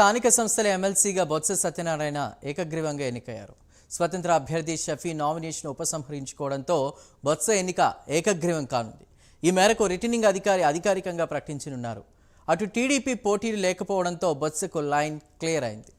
స్థానిక సంస్థల ఎమ్మెల్సీగా బొత్స సత్యనారాయణ ఏకగ్రీవంగా ఎన్నికయ్యారు. స్వతంత్ర అభ్యర్థి షఫీ నామినేషన్ ఉపసంహరించుకోవడంతో బొత్స ఎన్నిక ఏకగ్రీవం కానుంది. ఈ మేరకు రిటర్నింగ్ అధికారి అధికారికంగా ప్రకటించనున్నారు. అటు టీడీపీ పోటీలు లేకపోవడంతో బొత్సకు లైన్ క్లియర్ అయింది.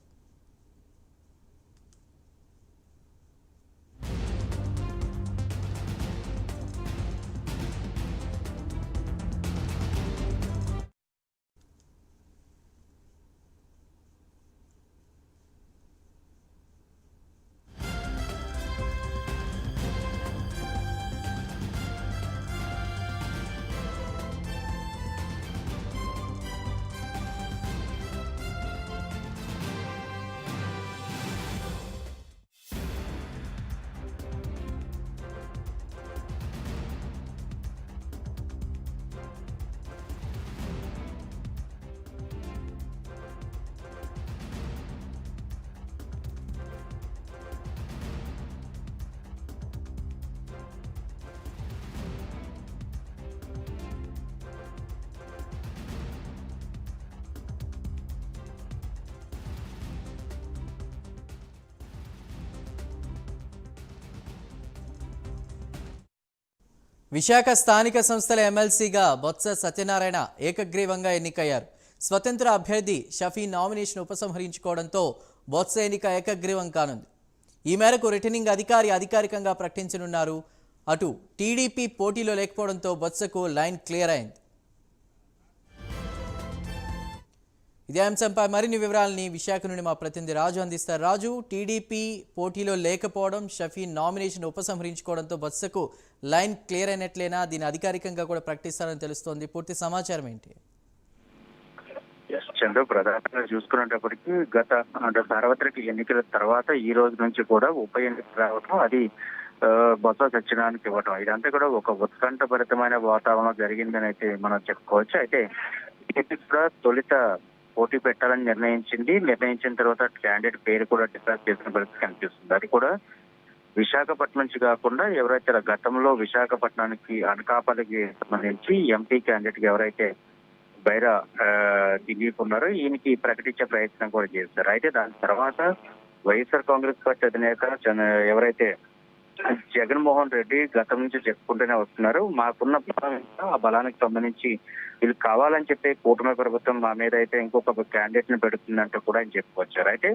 విశాఖ స్థానిక సంస్థల ఎమ్మెల్సీగా బొత్స సత్యనారాయణ ఏకగ్రీవంగా ఎన్నికయ్యారు. స్వతంత్ర అభ్యర్థి షఫీ నామినేషన్ ఉపసంహరించుకోవడంతో బొత్స ఎన్నిక ఏకగ్రీవం కానుంది. ఈ మేరకు రిటర్నింగ్ అధికారి అధికారికంగా ప్రకటించనున్నారు. అటు టీడీపీ పోటీలో లేకపోవడంతో బొత్సకు లైన్ క్లియర్ అయింది. ఇదే అంశంపై మరిన్ని వివరాలని విశాఖ నుండి మా ప్రతినిధి రాజు అందిస్తారు. రాజు, టీడీపీ పోటీలో లేకపోవడం, షఫీ నామినేషన్ ఉపసంహరించుకోవడంతో బొత్సకు లైన్ క్లియర్ అయినట్లేనా? దీని అధికారికంగా కూడా ప్రకటిస్తారని తెలుస్తోంది. పూర్తి సమాచారం ఏంటి? చంద్ర, ప్రధానంగా చూసుకునేటప్పటికీ గత సార్వత్రిక ఎన్నికల తర్వాత ఈ రోజు నుంచి కూడా ఉప ఎన్నిక రావడం, అది బొత్స సత్యనారాయణకి ఇవ్వటం, ఇదంతా కూడా ఒక ఉత్కంఠభరితమైన వాతావరణం జరిగిందని అయితే మనం చెప్పుకోవచ్చు. అయితే టీడీపీ కూడా తొలిత పోటీ పెట్టాలని నిర్ణయించిన తర్వాత క్యాండిడేట్ పేరు కూడా డిసైడ్ చేసిన పరిస్థితి కనిపిస్తుంది. అది కూడా విశాఖపట్నం నుంచి కాకుండా ఎవరైతే గతంలో విశాఖపట్నానికి అనకాపల్లికి సంబంధించి ఎంపీ క్యాండిడేట్ ఎవరైతే బైరా దిలీప్ ఉన్నారో ఈయనకి ప్రకటించే ప్రయత్నం కూడా చేస్తారు. అయితే దాని తర్వాత వైఎస్ఆర్ కాంగ్రెస్ పార్టీ అధినేత ఎవరైతే జగన్మోహన్ రెడ్డి గతం నుంచి చెప్పుకుంటూనే వస్తున్నారు, మాకున్న బలం ఆ బలానికి సంబంధించి వీళ్ళు కావాలని చెప్పి కూటమి ప్రభుత్వం మా మీద అయితే ఇంకొక క్యాండిడేట్ ని పెడుతుందంటూ కూడా ఆయన చెప్పుకొచ్చారు. అయితే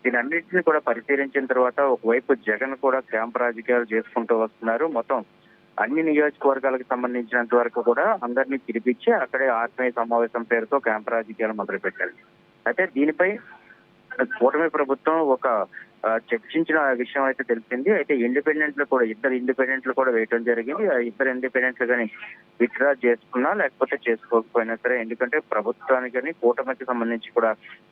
దీని అన్నింటినీ కూడా పరిశీలించిన తర్వాత ఒకవైపు జగన్ కూడా క్యాంప్ రాజకీయాలు చేసుకుంటూ వస్తున్నారు. మొత్తం అన్ని నియోజకవర్గాలకు సంబంధించినంత వరకు కూడా అందరినీ పిలిపించి అక్కడే ఆత్మీయ సమావేశం పేరుతో క్యాంప్ రాజకీయాలు మొదలుపెట్టారు. అయితే దీనిపై కూటమి ప్రభుత్వం ఒక చర్చించిన విషయం అయితే తెలిసింది. అయితే ఇద్దరు ఇండిపెండెంట్లు కూడా వేయడం జరిగింది. ఆ ఇద్దరు ఇండిపెండెంట్లు కానీ విత్డ్రా చేసుకున్నా లేకపోతే చేసుకోకపోయినా సరే, ఎందుకంటే ప్రప్రభుత్వానికి కానీ కూటమికి సంబంధించి కూడా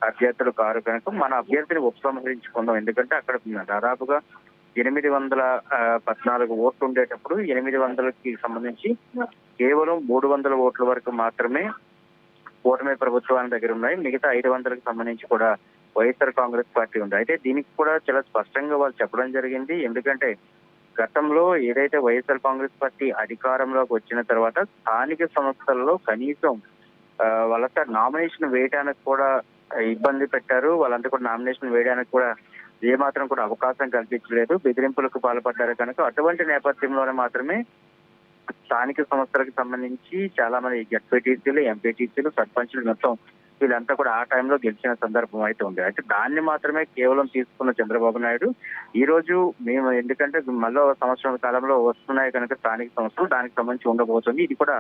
అభ్యర్థులు కారు కనుక మన అభ్యర్థిని ఉపసంహరించుకుందాం. ఎందుకంటే అక్కడ దాదాపుగా 814 ఓట్లు ఉండేటప్పుడు 800కి సంబంధించి కేవలం 300 ఓట్ల వరకు మాత్రమే కూటమి ప్రభుత్వానికి దగ్గర ఉన్నాయి. మిగతా 500కి సంబంధించి కూడా వైఎస్ఆర్ కాంగ్రెస్ పార్టీ ఉంది. అయితే దీనికి కూడా చాలా స్పష్టంగా వాళ్ళు చెప్పడం జరిగింది. ఎందుకంటే గతంలో ఏదైతే వైఎస్ఆర్ కాంగ్రెస్ పార్టీ అధికారంలోకి వచ్చిన తర్వాత స్థానిక సంస్థల్లో కనీసం వాళ్ళంతా నామినేషన్ వేయడానికి కూడా ఇబ్బంది పెట్టారు. వాళ్ళంతా కూడా నామినేషన్ వేయడానికి కూడా ఏమాత్రం కూడా అవకాశం కల్పించలేదు, బెదిరింపులకు పాల్పడ్డారు. కనుక అటువంటి నేపథ్యంలోనే మాత్రమే స్థానిక సంస్థలకు సంబంధించి చాలా మంది జడ్పీటీసీలు, ఎంపీటీసీలు, సర్పంచులు మొత్తం వీళ్ళంతా కూడా ఆ టైంలో గెలిచిన సందర్భం అయితే ఉంది. అయితే దాన్ని మాత్రమే కేవలం తీసుకున్న చంద్రబాబు నాయుడు ఈ రోజు మేము ఎందుకంటే మళ్ళీ సంవత్సరం కాలంలో వస్తున్నాయి కనుక స్థానిక సంస్థలు దానికి సంబంధించి ఉండబోతుంది. ఇది కూడా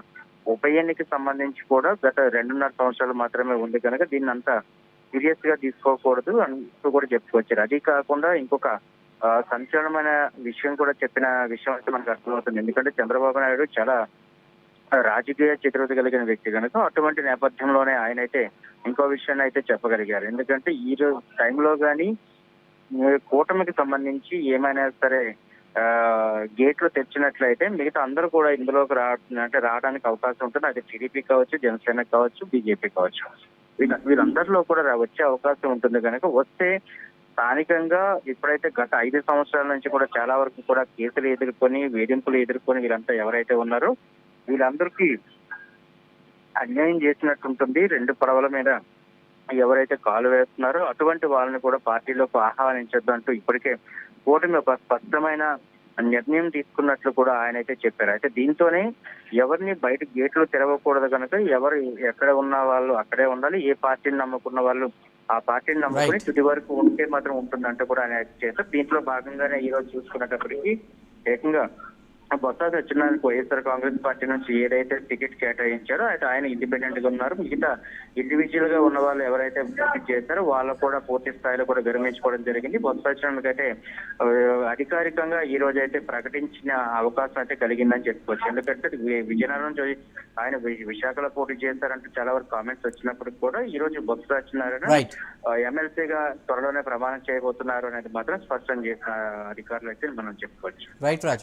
ఉప ఎన్నికకి సంబంధించి కూడా గత 2.5 సంవత్సరాలు మాత్రమే ఉంది కనుక దీన్ని అంతా సీరియస్ గా తీసుకోకూడదు అంటూ కూడా చెప్పుకొచ్చారు. అది కాకుండా ఇంకొక సంచలనమైన విషయం కూడా చెప్పిన విషయం అయితే మనకు అర్థమవుతుంది. ఎందుకంటే చంద్రబాబు నాయుడు చాలా రాజకీయ చతురత కలిగిన వ్యక్తి కనుక అటువంటి నేపథ్యంలోనే ఆయన అయితే ఇంకో విషయాన్ని అయితే చెప్పగలిగారు. ఎందుకంటే ఈ రోజు టైంలో కానీ కూటమికి సంబంధించి ఏమైనా సరే గేట్లు తెచ్చినట్లయితే మిగతా అందరూ కూడా ఇందులోకి రావడానికి అవకాశం ఉంటుంది. అది టీడీపీ కావచ్చు, జనసేన కావచ్చు, బీజేపీ కావచ్చు, వీళ్ళందరిలో కూడా వచ్చే అవకాశం ఉంటుంది. కనుక వస్తే స్థానికంగా ఇప్పుడైతే గత 5 సంవత్సరాల నుంచి కూడా చాలా వరకు కూడా కేసులు ఎదుర్కొని, వేధింపులు ఎదుర్కొని వీళ్ళంతా ఎవరైతే ఉన్నారో వీళ్ళందరికీ అన్యాయం చేసినట్టుంటుంది. 2 పడవల మీద ఎవరైతే కాలు వేస్తున్నారో అటువంటి వాళ్ళని కూడా పార్టీలోకి ఆహ్వానించొద్దు అంటూ ఇప్పటికే కూటమి ఒక స్పష్టమైన నిర్ణయం తీసుకున్నట్లు కూడా ఆయన అయితే చెప్పారు. అయితే దీంతోనే ఎవరిని బయట గేట్లు తెరవకూడదు కనుక ఎవరు ఎక్కడ ఉన్న వాళ్ళు అక్కడే ఉండాలి, ఏ పార్టీని నమ్ముకున్న వాళ్ళు ఆ పార్టీని నమ్ముకుని రైట్. తుది వరకు ఉంటే మాత్రం ఉంటుందంటే కూడా ఆయన చేశారు. దీంట్లో భాగంగానే ఈ రోజు చూసుకున్నప్పటికీ ఏకంగా బొత్స సత్యనారాయణకు వైఎస్ఆర్ కాంగ్రెస్ పార్టీ నుంచి ఏదైతే టికెట్ కేటాయించారో అయితే ఆయన ఇండిపెండెంట్ గా ఉన్నారు. మిగతా ఇండివిజువల్ గా ఉన్న వాళ్ళు ఎవరైతే పోటీ చేశారో వాళ్ళు కూడా పూర్తి స్థాయిలో కూడా విరమించుకోవడం జరిగింది. బొత్స సత్యనారాయణకి అయితే అధికారికంగా ఈ రోజు అయితే ప్రకటించిన అవకాశం అయితే కలిగిందని చెప్పుకోవచ్చు. ఎందుకంటే విజయనగరం నుంచి ఆయన విశాఖలో పోటీ చేశారంటూ చాలా వరకు కామెంట్స్ వచ్చినప్పటికి కూడా ఈ రోజు బొత్స సత్యనారాయణ రైట్. ఎమ్మెల్సీగా త్వరలోనే ప్రమాణం చేయబోతున్నారు అనేది మాత్రం స్పష్టం చేసిన అధికారులు అయితే మనం చెప్పుకోవచ్చు. రైట్ రాజ్.